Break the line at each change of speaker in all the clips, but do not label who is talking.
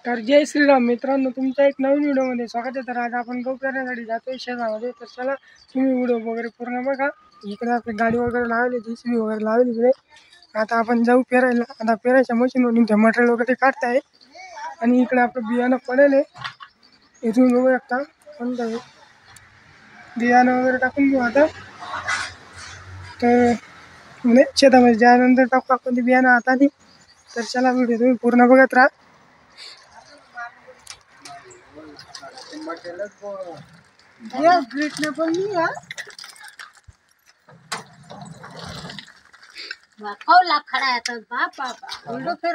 तर जय श्रीराम मित्रांनो, तुमच्या एक नवीन व्हिडिओमध्ये स्वागत आहे। तर आज आपण गहू पेरण्यासाठी जातोय शेतामध्ये। तर चला तुम्ही व्हिडिओ वगैरे पूर्ण बघा। इकडे आपली गाडी वगैरे लावली, JCB वगैरे लावली इकडे। आता आपण जाऊ पेरायला। आता पेरायच्या मशीनवरून ते मटेरियल वगैरे काढताय आणि इकडे आपलं बियाणं पडेल आहे, इथून बघू शकता। कोणतं आहे बियाणं वगैरे टाकून घेऊ आता। तर म्हणजे शेतामध्ये ज्यानंतर टाकू आपण ते बियाणं हाताने। तर चला व्हिडिओ तुम्ही पूर्ण बघत राहा।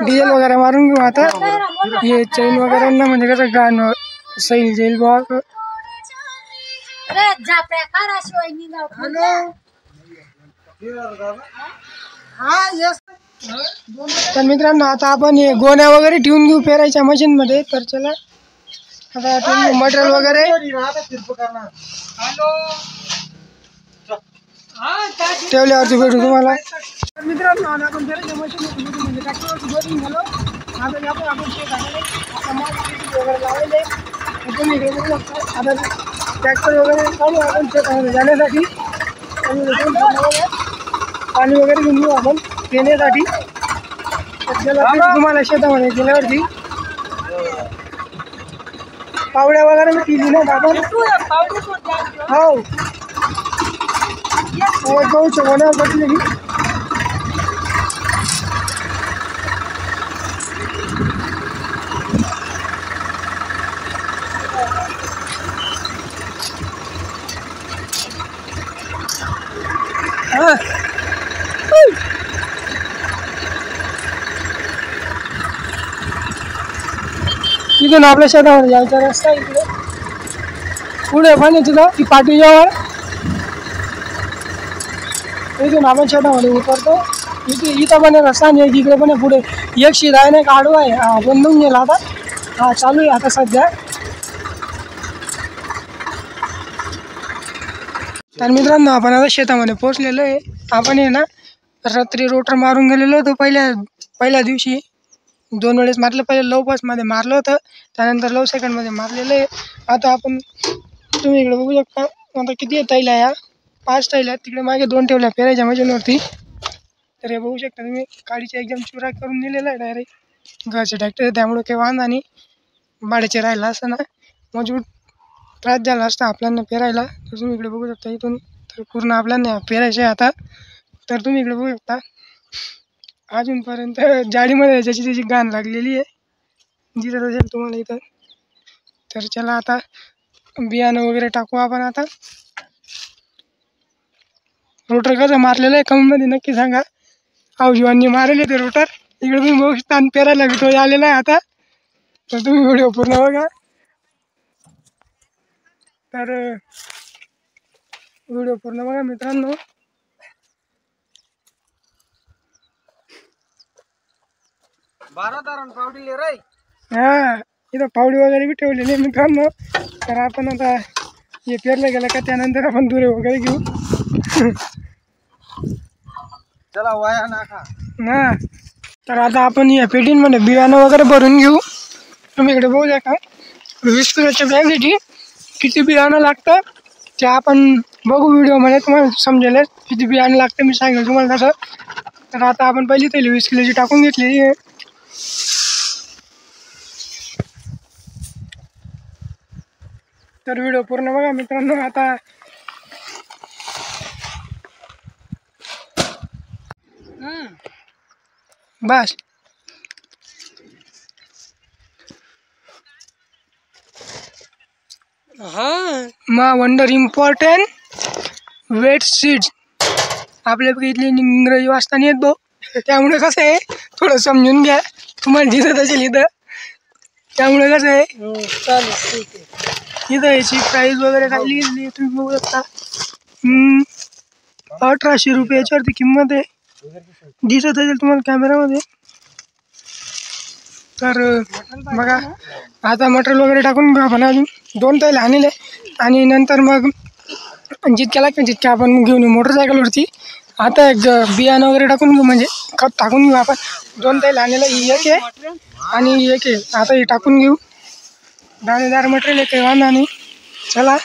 डीएल वगैरे मारून घेऊ आता। ये चैन वगैरे ना म्हणजे कसं गाणं सैल जाईल बघ। तर मित्रांनो, आता आपण हे गोण्या वगैरे ठेवून घेऊ पेरायच्या मशीन मध्ये। तर चला आता मटेरियल वगैरे ठेवल्यावरती भेटू तुम्हाला। मित्रांनो, आपण पेरायच्या मशीन म्हणजे ट्रॅक्टरवरती बसून गेलो। आता आपण वगैरे लावलेले आता ट्रॅक्टर वगैरे चालू आपण शेतामध्ये जाण्यासाठी पाणी वगैरे घेऊन घेऊ आपण पिण्यासाठी। तुम्हाला शेतामध्ये गेल्यावरती पावड्या वगैरे मी केली ना आपण। हो गहूच्या गोण्यावर बसले की इथून आपल्या शेतामध्ये जायचा रस्ता इकडे पुढे पण तुला ती पाठीच्यावर इथून आपण शेतामध्ये उतरतो। इथं पण रस्ता नाही, इकडे पण पुढे एक शिदा आहे ना, एक आडवा आहे, बंदून गेला आता। हा चालू आहे आता सध्या। तर मित्रांनो, आपण आता शेतामध्ये पोहोचलेलो आहे। आपण आहे ना रात्री रोटर मारून गेलेलो होतो पहिल्या दिवशी 2 वेळेस मारलं। पहिले लो बसमध्ये मारलं होतं, त्यानंतर लो सेकंडमध्ये मारलेलं आहे। आता आपण तुम्ही इकडे बघू शकता आता किती तैल्या या 5 तैल्या तिकडे मागे 2 ठेवल्या पेरायच्या मशीनवरती। तर हे बघू शकता तुम्ही, गाडीचा एकदम चुरा करून दिलेला आहे डायरेक्ट। घरचे ट्रॅक्टर त्यामुळे काही वांधा नाही, भाड्याचे राहिला असं ना मजबूत त्रास झाला असता आपल्याला पेरायला। तर तुम्ही इकडे बघू शकता इथून तर पूर्ण आपल्याला पेरायचे आता। तर तुम्ही इकडे बघू शकता अजूनपर्यंत जाडीमध्ये ज्याची त्याची गाण लागलेली आहे, दिसत असेल तुम्हाला इथं। तर चला आता बियाणं वगैरे टाकू आपण आता। रोटर कसं मारलेलं आहे कमेंटमध्ये नक्की सांगा। जीवांनी मारले ते रोटर इकडे तुम्ही बघू शकता आणि पेरायला तो आलेला आहे आता। तर तुम्ही व्हिडिओ पूर्ण बघा। तर व्हिडिओ पूर्ण बघा मित्रांनो। हा इथं पावडी वगैरे बी ठेवलेली मित्रांनो। तर आपण आता हे पेरलं गेलं का त्यानंतर आपण दुरे वगैरे घेऊ। चला वाया ना। तर आता आपण या पेटींमध्ये बियाणं वगैरे भरून घेऊ। तुम्ही इकडे बघू का 20 किलोच्या बॅगसाठी किती बियाणं लागतं ते आपण बघू व्हिडिओमध्ये, तुम्हाला समजेल किती बियाणं लागतं मी सांगेल तुम्हाला तसं। तर आता आपण पहिली थैली 20 किलोची टाकून घेतलेली आहे। तर व्हिडिओ पूर्ण बघा मित्रांनो। आता बस वंडर इम्पॉर्टंट वेट सीड्स आपल्या इथली इंग्रजी वाचता नाही येत भाऊ, त्यामुळे कसं आहे थोडं समजून घ्या। तुम्हाला दिसत असेल इथं, त्यामुळे कसं आहे चालेल इथं याची प्राईस वगैरे काय लिहिली तुम्ही बघू शकता। 1800 रुपये याच्यावरती किंमत आहे, दिसत असेल तुम्हाला कॅमेरामध्ये। तर बघा आता मटेरियल वगैरे टाकून घेऊ आपण। अजून 2 तैले आणले आणि नंतर मग जितक्या लागतील तितक्या आपण घेऊन येऊ मोटरसायकलवरती आता एक बियाणं वगैरे टाकून घेऊ, म्हणजे खत टाकून घेऊ आपण. 2 तैल आणलेलं एक आहे आणि एक आहे. आता हे टाकून घेऊ. दाणेदार मटेरियल आहे, काही वांधा नाही. चला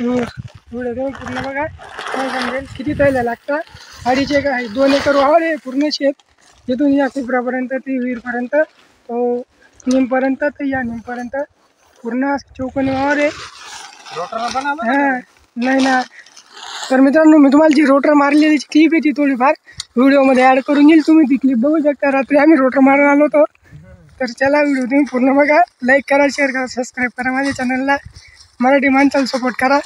व्हिडिओ पूर्ण बघा, काय समजेल किती तैल लागतं. 2.5 एकर आहे, 2 एकर वावर आहे पूर्ण शेत. तिथून या कोपऱ्यापर्यंत ती विहीरपर्यंत, तो निमपर्यंत, तर या निमपर्यंत पूर्ण चौकोनी वावर आहे. हां नाही ना. तर मित्रांनो, मी तुम्हाला जी रोटर मारलेली क्लिप आहे ती थोडीफार व्हिडिओमध्ये ॲड करून येईल. तुम्ही ती क्लिप बघू शकता. रात्री आम्ही रोटर मारून आलो होतो. तर चला व्हिडिओ तुम्ही पूर्ण बघा. लाईक करा, शेअर करा, सबस्क्राईब करा माझ्या चॅनलला. मराठी माणसाला सपोर्ट करा.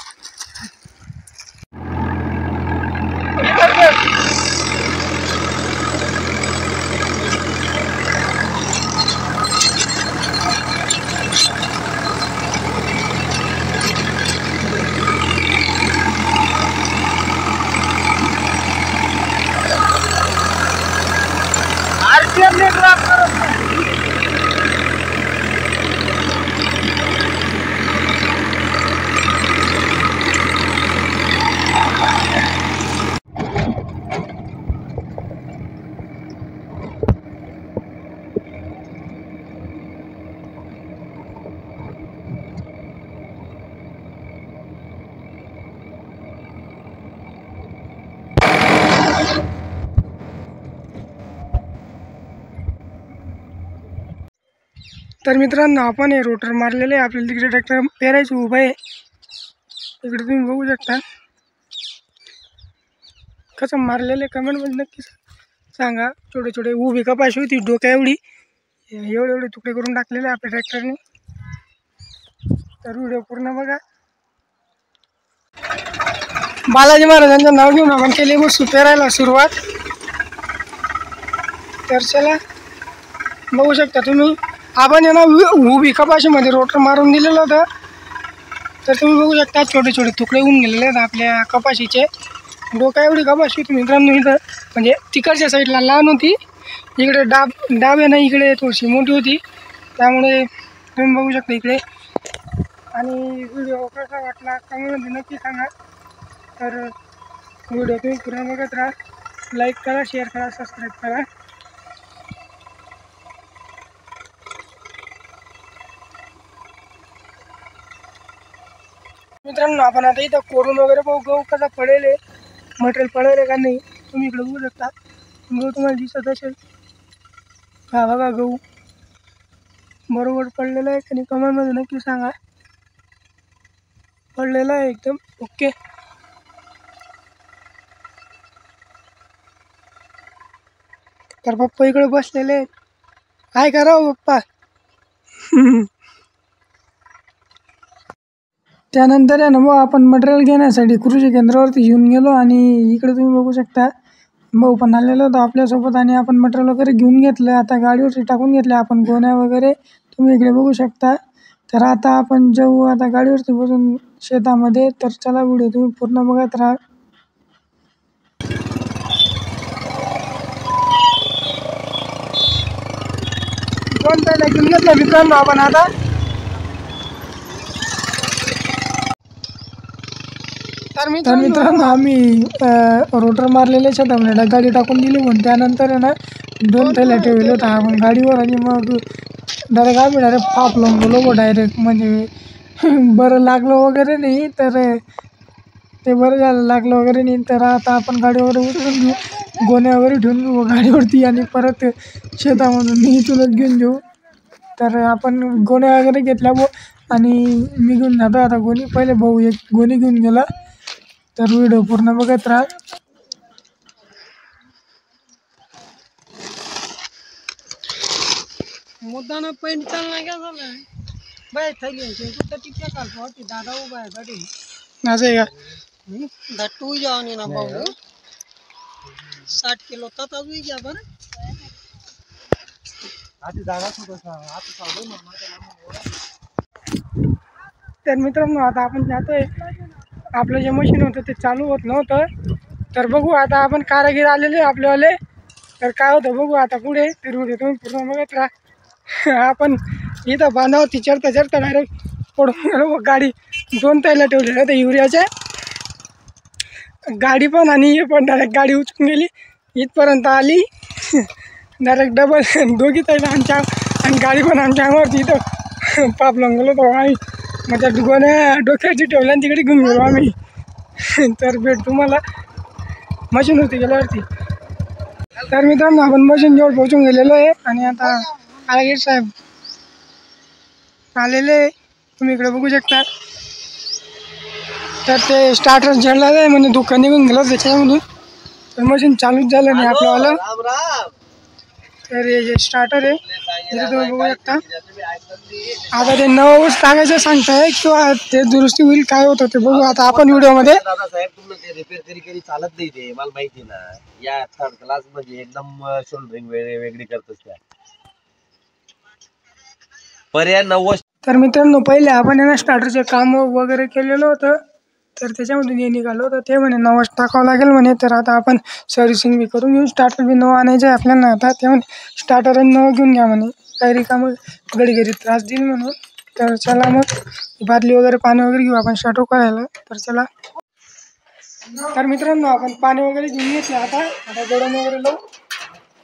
तर मित्रांनो, आपण हे रोटर मारलेले आहे. आपल्याला तिकडे ट्रॅक्टर पेरायचं उभं आहे. इकडे तुम्ही बघू शकता कसं मारलेलं आहे. कमेंटमध्ये नक्की सांगा. छोटे छोटे उभी कपाशी होती डोक्या एवढी, एवढे तुकडे करून टाकलेले आपल्या ट्रॅक्टरने. तर व्हिडिओ पूर्ण बघा. बालाजी महाराजांचं नाव घेऊन आपण केली मग पेरायला सुरुवात. तर चला बघू शकता तुम्ही, आपण आहे ना उभी कपाशीमध्ये रोटर मारून दिलेलं होतं. तर तुम्ही बघू शकता छोटे छोटे तुकडे होऊन गेलेले आहेत आपल्या कपाशीचे. डोका एवढी कपाशी होती मित्रांनो. इथं म्हणजे तिकडच्या साईडला लहान होती, इकडे डाब आहे ना, इकडे थोडीशी मोठी होती. त्यामुळे तुम्ही बघू शकता इकडे. आणि व्हिडिओ कसा वाटला कमेंटमध्ये नक्की सांगा. तर व्हिडिओ तुम्ही पूर्ण बघत राहा. लाईक करा, शेअर करा, सबस्क्राईब करा. मित्रांनो, आपण आता इथं कोरून वगैरे बघू, गहू कसा पडेल आहे, मटेरियल पडेल आहे का नाही. तुम्ही इकडे बघू शकता, गहू तुम्हाला दिसत असेल. हा बघा गहू बरोबर पडलेला आहे आणि कमेंटमध्ये नक्की सांगा. पडलेला आहे एकदम ओके. तर पप्पा इकडे बसलेले आहेत. काय करावं पप्पा. त्यानंतर आहे ना मग आपण मटेरियल घेण्यासाठी कृषी केंद्रावरती येऊन गेलो. आणि इकडे तुम्ही बघू शकता भाऊ पण आलेलो होतो आपल्यासोबत. आणि आपण मटेरियल वगैरे घेऊन घेतलं. आता गाडीवरती टाकून घेतले आपण गोण्या वगैरे, तुम्ही इकडे बघू शकता. तर आता आपण जाऊ आता गाडीवरती बसून शेतामध्ये. तर चला व्हिडिओ तुम्ही पूर्ण बघत राहा. दोन पहिला घेऊन घेतलं मित्रांनो आपण आता. तर मित्रांनो, आम्ही रोटर मारलेले शेतामध्ये गाडी टाकून दिली. म्हणून त्यानंतर आहे ना 2 थैल्या ठेवले होता आपण गाडीवर. आणि मग डायरेक्ट आम्ही फाप लावून गेलो डायरेक्ट. म्हणजे बरं लागलं वगैरे नाही, तर ते बरं झालं लागलं वगैरे नाही. तर आता आपण गाडी वगैरे उतरून घेऊ, गोण्या वगैरे ठेवून घेऊ गाडीवरती आणि परत शेतामधून इथूनच घेऊन घेऊ. तर आपण गोण्या वगैरे घेतल्या आणि मी घेऊन जातो आता गोणी. पहिले भाऊ एक गोणी घेऊन गेला. तर व्हिडिओ पूर्ण बघत राहा. मुद्दाना पॉईंट चालला का झालं बाय थैली टिप्या काढतो दादा उभा आहे गाडी. असं आहे का धट्टू जाऊन ना भाऊ 60 किलो तर अजून घ्या बरं. तर मित्रांनो, आता आपण जातोय. आपलं जे मशीन होतं ते चालू होत नव्हतं. तर बघू आता आपण कारागीर आलेले आपल्यावाले. तर काय होतं बघू आता पुढे. तर व्हिडिओ तुम्ही पूर्ण बघत राहा. आपण इथं बांधावरती चढता डायरेक्ट पडून गेलो. गाडी 2 थैल्या ठेवलेल्या होत्या युरियाच्या. गाडी पण आणि हे पण डायरेक्ट गाडी उचलून गेली इथपर्यंत आली डायरेक्ट डबल दोघी ताईला आमच्या आणि गाडी पण आमच्या अंगावरती इथं पाप लावून गेलो तो आम्ही मग त्या दुकाने डोक्याची ठेवल्या आणि तिकडे घेऊन गेलो आम्ही तर भेटतो मला मशीन होती गेल्यावरती. तर मित्रांनो आपण मशीन जवळ पोहोचून गेलेलो आहे आणि आता कारागीर साहेब आलेले तुम्ही इकडे बघू शकता. तर ते स्टार्टर जळला आहे म्हणजे दुकान निघून गेलं त्याच्यामधून तर मशीन चालूच झालं नाही आपलंवालं. तर हे जे स्टार्टर आहे ते तुम्ही बघू शकता. आता ते नवंच टाकायचं सांगताय किंवा ते दुरुस्ती होईल काय होतं ते बघू आता आपण व्हिडिओमध्ये.
रिपेअर चालत नाही ते मला माहिती ना. या थर्ड क्लास म्हणजे एकदम शोल्डरिंग वेगळी करतच त्या पर्याय 90.
तर मित्रांनो पहिले आपण यांना स्टार्टरचे काम वगैरे केलेलं होतं तर त्याच्यामधून हे निघालं होतं ते म्हणे नवंच टाकावं लागेल म्हणे. तर आता आपण सर्व्हिसिंग बी करून घेऊ स्टार्टर बी नवं आणायचं आहे आपल्याला. आता ते म्हणे स्टार्टर नवं घेऊन घ्या म्हणे काही रिकामं घडी त्रास देईल म्हणून. तर चला मग बादली वगैरे पाणी वगैरे घेऊ आपण स्टार्टर करायला. तर चला. तर मित्रांनो आपण पाणी वगैरे घेऊन घेतलं आता गरम वगैरे लावू.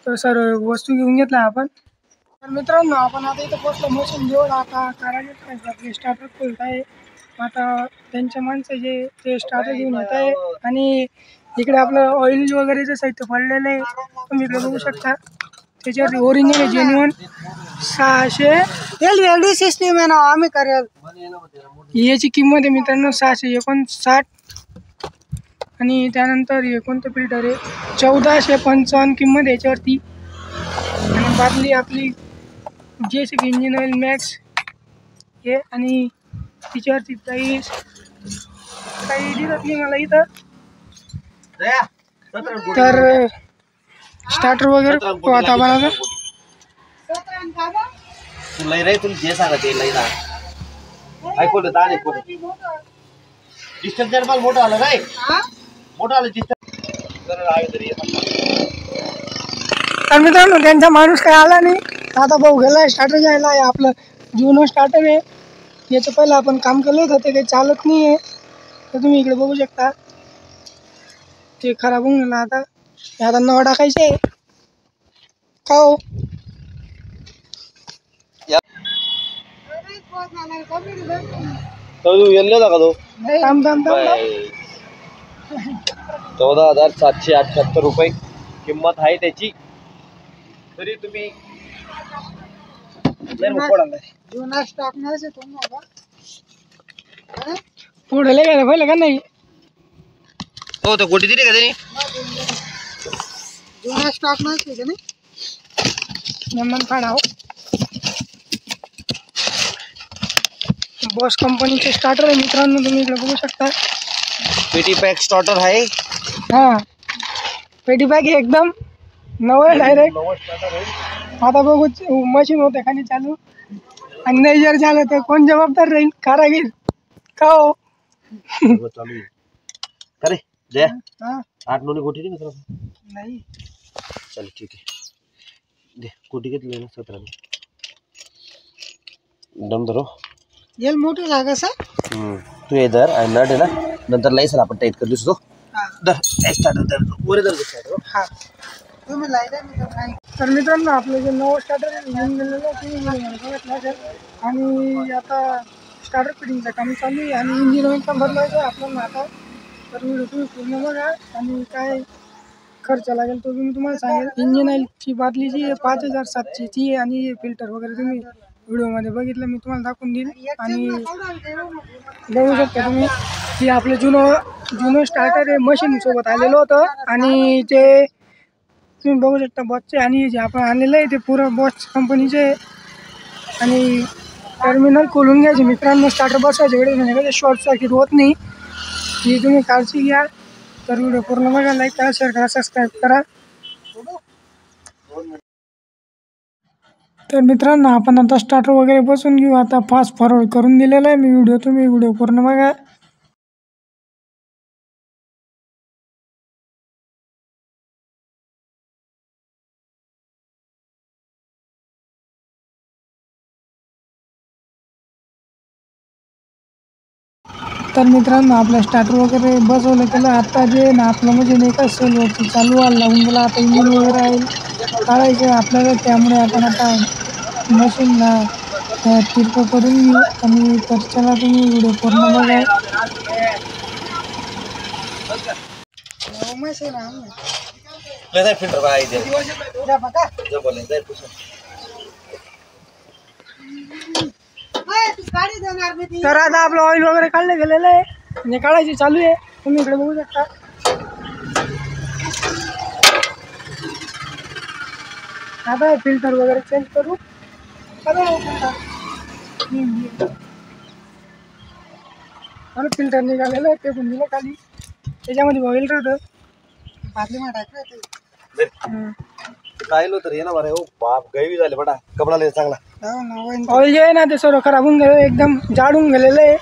तर सर्व वस्तू घेऊन घेतल्या आपण. तर मित्रांनो आपण आता इथं पोचलो मशीन घेऊन. आता कारागीर आपले स्टार्टर खोलत आहे. आता त्यांच्या माणसं जे ते स्टार्टर घेऊन येत आहे आणि इकडे आपलं ऑइल वगैरेचं साहित्य पडलेलं आहे तुम्ही इकडे बघू शकता. त्याच्यावरती ओरिजिनल जेन्युइन 600 एल सिस्टीम आहे ना आम्ही करेल. याची किंमत आहे मित्रांनो 659 आणि त्यानंतर हे कोणतं फिल्टर आहे 1455 किंमत याच्यावरती. आणि बादली आपली JCB इंजिन ऑइल मॅक्स हे आणि तिच्यावरती प्राईस काही दिसत नाही मला इथं. तर स्टार्टर वगैरे आता आपण
लई रे तुला जे सांगा ते लई ना ऐकवलं दाणे कोण डिस्टन्स जर मला मोठं आलं काय मोठं आलं डिस्टन्स जर आहे तरी.
तर मित्रांनो त्यांचा माणूस काय आला नाही. आता भाऊ गेलाय स्टार्टर घ्यायला. आहे आपलं जुनं स्टार्टर आहे याचं पहिलं आपण काम केलं होतं ते काही चालत नाही आहे. तर तुम्ही इकडे बघू शकता ते खराब होऊन गेलं. आता नवं टाकायचे का हो.
का तो
थांब
14,778 रुपये किंमत आहे त्याची. तरी तुम्ही
जुना स्टॉक नाही पुढे काय पहिलं का नाही
हो तो गोटी दिली का त्यांनी
जुना स्टॉक नाही नंबर काढा हो. बॉस कंपनीचे स्टार्टर आहे मित्रांनो तुम्ही इकडे बघू शकता.
पेटी पॅक स्टार्टर आहे.
हां पेटी पॅक एकदम नवं डायरेक्ट. आता बघू मशीन होते खाली चालू आणि नाही जर झालं तर कोण जबाबदार राहील कारागीर का हो.
चालू अरे द्या 8 नोनी गोटी नाही मित्र
नाही
चल ठीक आहे दे गोटी घेतली ना 17 दम धरो
येल मोठं जागा सर.
तू ये धर आणि नट आहे ना नंतर लाईस आपण टाईट कर दिसतो धर स्टार्टर वर धर स्टार्टर.
हां तुम्ही लाईन नाही. तर मित्रांनो आपलं जे नवं स्टार्टर घेऊन गेलेलं ते आणि आता स्टार्टर फिटिंगचं काम चालू आहे आणि इंजिन ऑइल पण बदलायचं आहे आपल्याला आता. तर तुम्ही पूर्ण बघा आणि काय खर्च लागेल तो मी तुम्हाला सांगेल. इंजिन ऑइलची बाटली जी आहे 5700ची आहे आणि फिल्टर वगैरे तुम्ही व्हिडिओमध्ये बघितलं मी तुम्हाला दाखवून देईल. आणि बघू शकता तुम्ही की आपलं जुनं स्टार्टर आहे मशीनसोबत आलेलं होतं आणि ते तुम्ही बघू शकता बॉसचे आणि जे आपण आणलेलं आहे ते पुरं बॉस कंपनीचे आहे. आणि टर्मिनल खोलून घ्यायचे मित्रांनो स्टार्टर बसवायचे वेळेस म्हणजे कसं शॉर्ट सर्किट होत नाही ही तुम्ही काळजी घ्या. तर व्हिडिओ पूर्ण बघा लाईक करा शेअर करा सबस्क्राईब करा. तर मित्रांनो आपण आता स्टार्टर वगैरे बसून घेऊ. आता फास्ट फॉरवर्ड करून दिलेला आहे मी व्हिडिओ तुम्ही व्हिडिओ पूर्ण बघा. तर मित्रांनो आपलं स्टार्टर वगैरे बसवलं केलं. आता जे ना आपलं म्हणजे नाही का सेलवरती चालू व्हायला लागून गेलं. आता इंजिन वगैरे आहे काढायचं आपल्याला, त्यामुळे आपण आता मशीनला तिरकं करून घेऊ. आणि तर चला तुम्ही व्हिडिओ पूर्ण बघा.
फिल्टर
तर आता आपलं ऑइल वगैरे काढलं गेलेलं आहे आणि काढायची चालू आहे. तुम्ही इकडे बघू शकता. आता फिल्टर वगैरे चेंज करू. फिल्टर निघालेलं आहे ते पण दिलं खाली. त्याच्यामध्ये ऑइल राहतं. बादली
राहिलो तर येणार बरं. बाप गैवी झाले बडा कपडा चांगला.
ऑइल जे आहे ना ते सर्व खराब होऊन गेलं, एकदम जाडून गेलेलं आहे.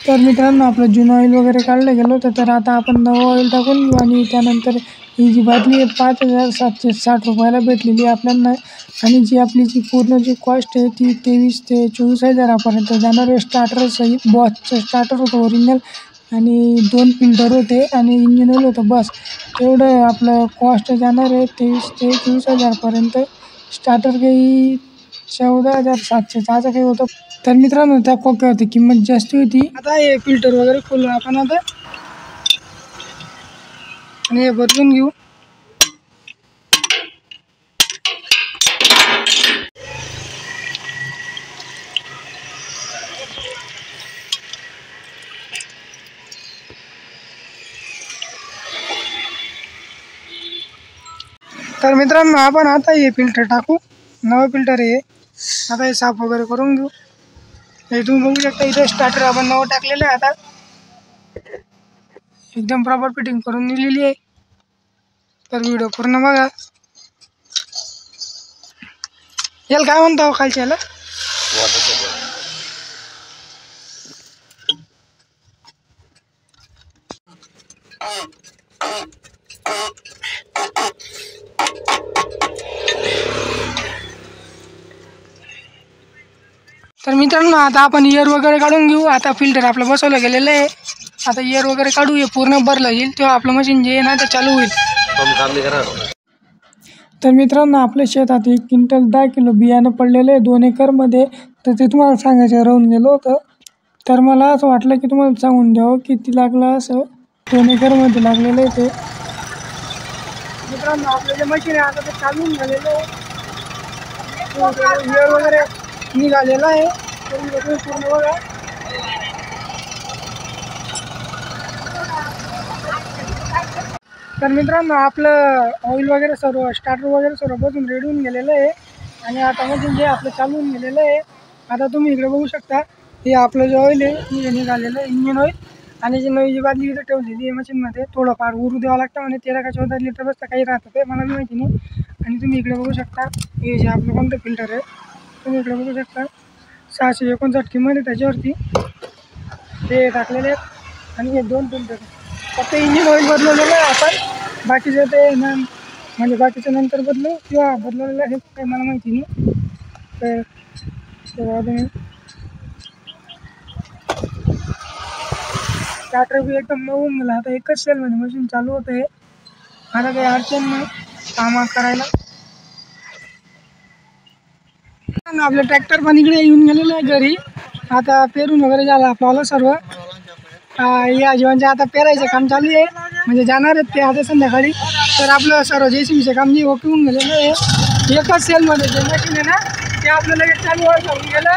तर मित्रांनो आपलं जुनं ऑइल वगैरे काढलं गेलं होतं. तर आता आपण नवं ऑइल टाकून घेऊ. आणि त्यानंतर ही जी बादली आहे 5,760 रुपयाला भेटलेली आहे आपल्याला. आणि जी आपली जी पूर्ण जी कॉस्ट आहे ती 23,000 ते 24,000पर्यंत जाणार आहे. स्टार्टर सहित बॉसचं स्टार्टर होतं ओरिजिनल, आणि 2 फिल्टर होते आणि इंजिन ऑइल होतं. बस तेवढं आपलं कॉस्ट जाणार आहे 23,000 ते 24,000पर्यंत. स्टार्टर काही 14,700 असं काही होतं. तर मित्रांनो त्या खोक्यावरती किंमत जास्त होती. आता हे फिल्टर वगैरे खोलून आपण आता आणि हे बदलून घेऊ. तर मित्रांनो आपण आता हे फिल्टर टाकू. नवं फिल्टर आहे. आता हे साफ वगैरे करून घेऊ. हे तुम्ही बघू शकता इथे स्टार्टर आपण नवं टाकलेलं आहे. आता एकदम प्रॉपर फिटिंग करून दिलेली आहे. तर व्हिडिओ पूर्ण बघा. याला काय म्हणतो खालच्या याला? तर मित्रांनो आता आपण एअर वगैरे काढून घेऊ. आता फिल्टर आपलं बसवलं गेलेलं आहे. आता एअर वगैरे काढू. हे पूर्ण भरलं येईल तेव्हा आपलं मशीन जे आहे ना ते चालू होईल. तर मित्रांनो आपल्या शेतात 1 क्विंटल 10 किलो बियाणं पडलेलं आहे 2 एकरमध्ये. तर ते तुम्हाला सांगायचं राहून गेलं होतं. तर मला असं वाटलं की तुम्हाला सांगून द्यावं किती लागलं. असं 2 एकरमध्ये लागलेलं आहे ते. मित्रांनो आपलं जे मशीन आहे आता ते चालून झालेलं आहे. एअर वगैरे निघालेलं आहे. पूर्ण बघा. तर मित्रांनो आपलं ऑइल वगैरे सर्व स्टार्टर वगैरे सर्व बसून रेडी होऊन गेलेलं आहे. आणि आता मशीन जे आपलं चालू होऊन गेलेलं आहे. आता तुम्ही इकडे बघू शकता हे आपलं जे ऑइल आहे हे निघालेलं आहे इंजिन ऑइल. आणि जी नवी जी बादली इथं ठेवलेली आहे मशीनमध्ये थोडंफार उरू द्यावं लागतं. म्हणजे 13 का 14 लिटर बसतं काही राहतं ते मला माहिती नाही. आणि तुम्ही इकडे बघू शकता हे जे आपलं कोणतं फिल्टर आहे तुम्ही इकडे बघू शकता 659 किंमत आहे त्याच्यावरती. ते टाकलेले आहेत. आणि हे 2 फिल्टर फक्त इंजिन ऑइल बदलवलेलं आहे आपण. बाकीचं ते ना म्हणजे बाकीचं नंतर बदलू किंवा बदलवलेलं आहे काही मला माहिती नाही. तर तेव्हा तुम्ही स्टार्टर बी एकदम नवीन गेला. आता एकच सेलमध्ये मशीन चालू होतं आहे. आता काही अडचण नाही कामं करायला. आपलं ट्रॅक्टर पण इकडे येऊन गेलेलं आहे घरी. आता पेरून वगैरे झालं आपलं सर्व. या जीवांचे आता पेरायचं काम चालू आहे. म्हणजे जाणार आहेत ते आता संध्याकाळी. तर आपलं सर्व JCBचं काम जे ओके होऊन गेलेलं आहे. एकच सेलमध्ये जे मशीन आहे ना ते आपलं लगेच चालू व्हायला होऊन गेलं.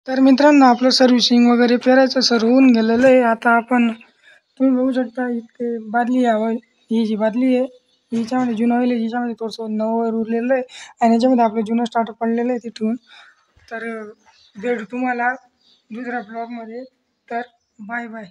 तर मित्रांनो आपलं सर्व्हिसिंग वगैरे पेरायचं सर्व होऊन गेलेलं आहे. आता आपण तुम्ही बघू शकता इथे बादली आहे. ही जी बादली आहे हिच्यामध्ये जुनं ऑइल आहे. हिच्यामध्ये थोडंसं नवं उरलेलं आहे. आणि याच्यामध्ये आपलं जुनं स्टार्टर पडलेलं आहे तिथून. तर भेटू तुम्हाला दुसऱ्या ब्लॉगमध्ये. तर बाय बाय.